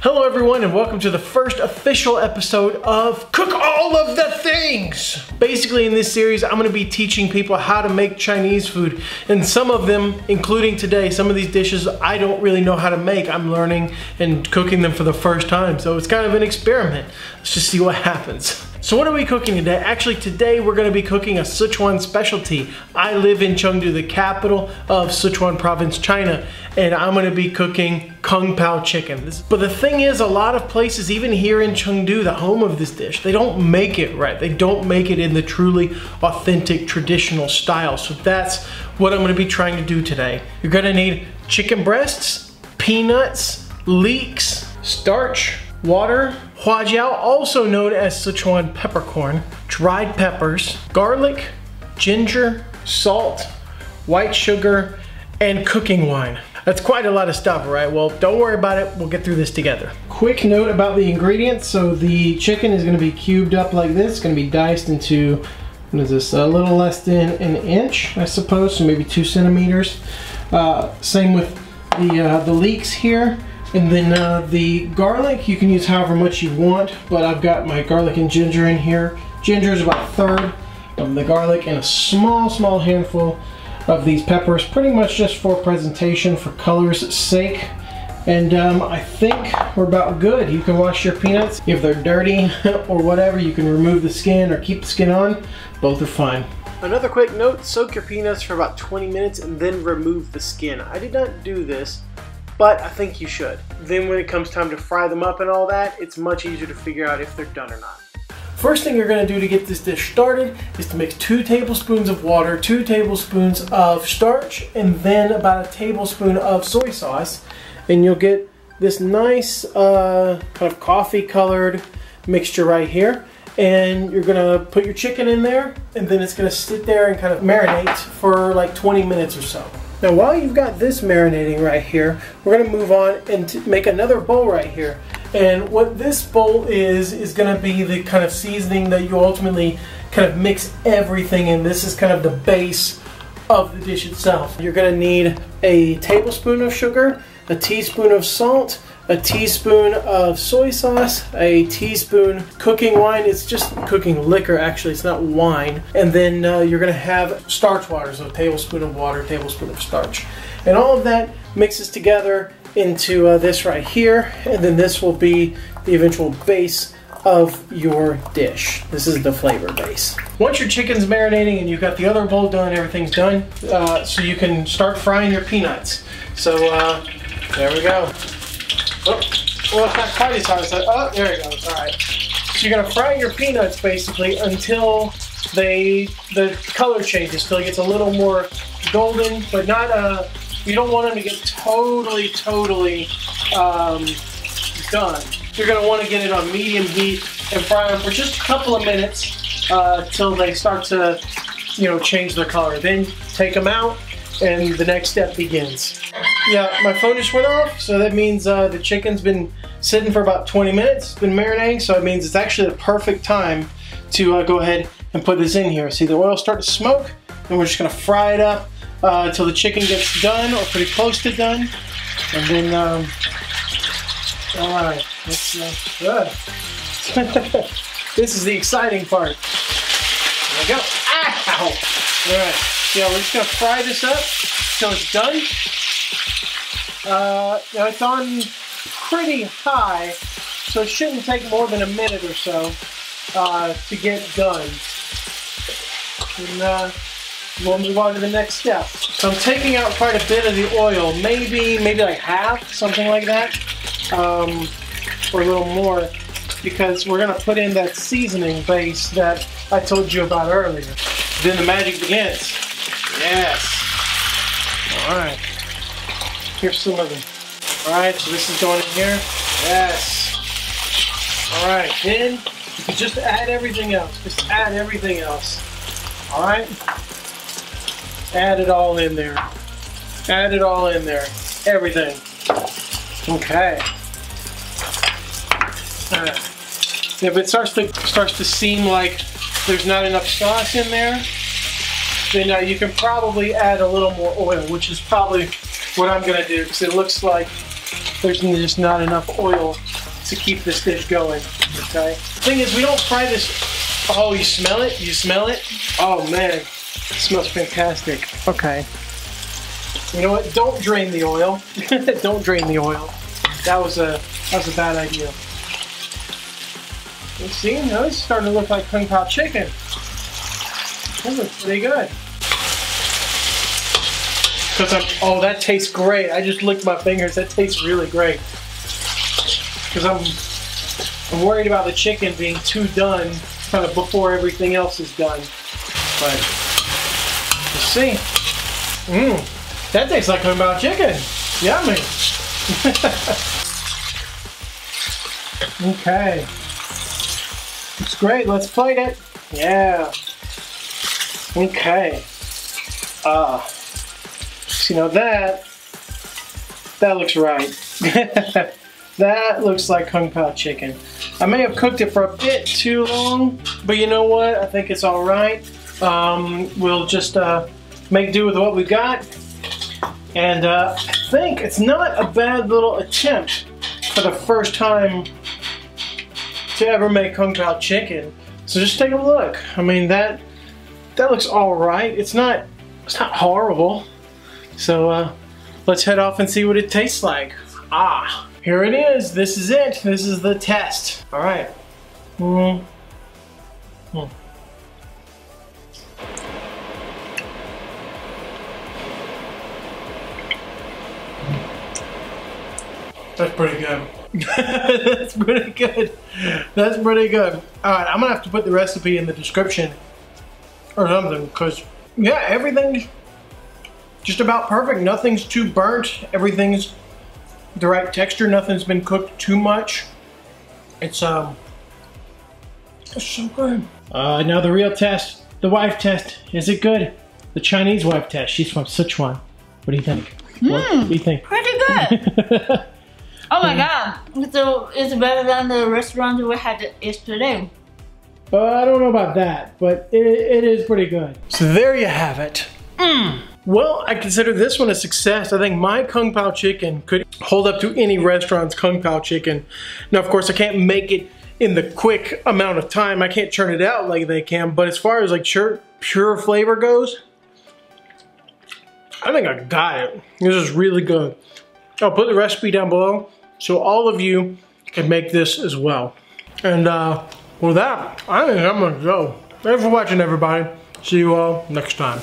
Hello everyone and welcome to the first official episode of Cook All of the Things! Basically in this series I'm going to be teaching people how to make Chinese food, and some of them, including today, some of these dishes I don't really know how to make. I'm learning and cooking them for the first time, so it's kind of an experiment. Let's just see what happens. So what are we cooking today? Actually today we're going to be cooking a Sichuan specialty. I live in Chengdu, the capital of Sichuan province, China, and I'm going to be cooking Kung Pao Chicken. But the thing is, a lot of places, even here in Chengdu, the home of this dish, they don't make it right. They don't make it in the truly authentic traditional style. So that's what I'm going to be trying to do today. You're going to need chicken breasts, peanuts, leeks, starch, water, Huajiao, also known as Sichuan peppercorn, dried peppers, garlic, ginger, salt, white sugar, and cooking wine. That's quite a lot of stuff, right? Well, don't worry about it. We'll get through this together. Quick note about the ingredients. So the chicken is going to be cubed up like this. It's going to be diced into, what is this, a little less than an inch, I suppose, so maybe 2 centimeters. Same with the leeks here. And then the garlic, you can use however much you want, but I've got my garlic and ginger in here. Ginger is about 1/3 of the garlic, and a small handful of these peppers, pretty much just for presentation, for color's sake. And I think we're about good. You can wash your peanuts. If they're dirty or whatever, you can remove the skin or keep the skin on. Both are fine. Another quick note, soak your peanuts for about 20 minutes and then remove the skin. I did not do this, but I think you should. Then when it comes time to fry them up and all that, it's much easier to figure out if they're done or not. First thing you're gonna do to get this dish started is to mix 2 tablespoons of water, 2 tablespoons of starch, and then about 1 tablespoon of soy sauce. And you'll get this nice kind of coffee colored mixture right here. And you're gonna put your chicken in there, and then it's gonna sit there and kind of marinate for like 20 minutes or so. Now while you've got this marinating right here, we're going to move on and make another bowl right here. And what this bowl is going to be the kind of seasoning that you ultimately kind of mix everything in. This is kind of the base of the dish itself. You're going to need a tablespoon of sugar, a teaspoon of salt, a teaspoon of soy sauce, a teaspoon cooking wine. It's just cooking liquor, actually, it's not wine. And then you're gonna have starch water, so a tablespoon of water, a tablespoon of starch. And all of that mixes together into this right here, and then this will be the eventual base of your dish. This is the flavor base. Once your chicken's marinating and you've got the other bowl done, everything's done, so you can start frying your peanuts. So there we go. Oh, well, it's not quite as hot as that. Oh, there it goes. All right. So you're gonna fry your peanuts basically until the color changes, till it gets a little more golden, but not you don't want them to get totally done. You're gonna want to get it on medium heat and fry them for just a couple of minutes till they start to, change their color. Then take them out, and the next step begins. Yeah, my phone just went off, so that means the chicken's been sitting for about 20 minutes, it's been marinating, so it means it's actually the perfect time to go ahead and put this in here. See the oil start to smoke, and we're just gonna fry it up until the chicken gets done, or pretty close to done. And then, all right, that's good. This is the exciting part. There we go. Ow! All right, yeah, we're just gonna fry this up till it's done. Now it's on pretty high, so it shouldn't take more than a minute or so to get done. And we'll move on to the next step. So I'm taking out quite a bit of the oil, maybe like half, something like that, or a little more, because we're gonna put in that seasoning base that I told you about earlier. Then the magic begins. Yes. All right. Here's some of them. Alright, so this is going in here. Yes. Alright, then you can just add everything else. Just add everything else. Alright? Add it all in there. Add it all in there. Everything. Okay. Alright. If it starts to seem like there's not enough sauce in there, then you can probably add a little more oil, which is probably what I'm going to do, because it looks like there's just not enough oil to keep this dish going, okay? Thing is, we don't fry this. Oh, you smell it? You smell it? Oh man, it smells fantastic. Okay. You know what? Don't drain the oil. Don't drain the oil. That was a bad idea. You see, now it's starting to look like Kung Pao Chicken. That looks pretty good. Oh, that tastes great. I just licked my fingers. That tastes really great. Because I'm worried about the chicken being too done kind of before everything else is done. But let's see. That tastes like Kung Pao Chicken. Yummy. Okay. Looks great. Let's plate it. Yeah. Okay. So, you know, that looks right. That looks like Kung Pao Chicken. I may have cooked it for a bit too long, but you know what? I think it's all right. We'll just make do with what we got. And I think it's not a bad little attempt for the first time to ever make Kung Pao Chicken. So just take a look. I mean, that looks all right. It's not horrible. So let's head off and see what it tastes like. Here it is. This is it. This is the test. All right. That's pretty good. That's pretty good. That's pretty good. All right, I'm gonna have to put the recipe in the description or something, because yeah, everything's just about perfect. Nothing's too burnt. Everything's the right texture. Nothing's been cooked too much. It's so good. Now the real test, the wife test. Is it good? The Chinese wife test. She's from Sichuan. What do you think? What do you think? Pretty good. Oh my god. So it's better than the restaurant we had yesterday. I don't know about that, but it is pretty good. So there you have it. Well, I consider this one a success. I think my Kung Pao Chicken could hold up to any restaurant's Kung Pao Chicken. Now, of course, I can't make it in the quick amount of time. I can't churn it out like they can, but as far as like pure flavor goes, I think I got it. This is really good. I'll put the recipe down below so all of you can make this as well. And with that, I think I'm gonna go. Thanks for watching, everybody. See you all next time.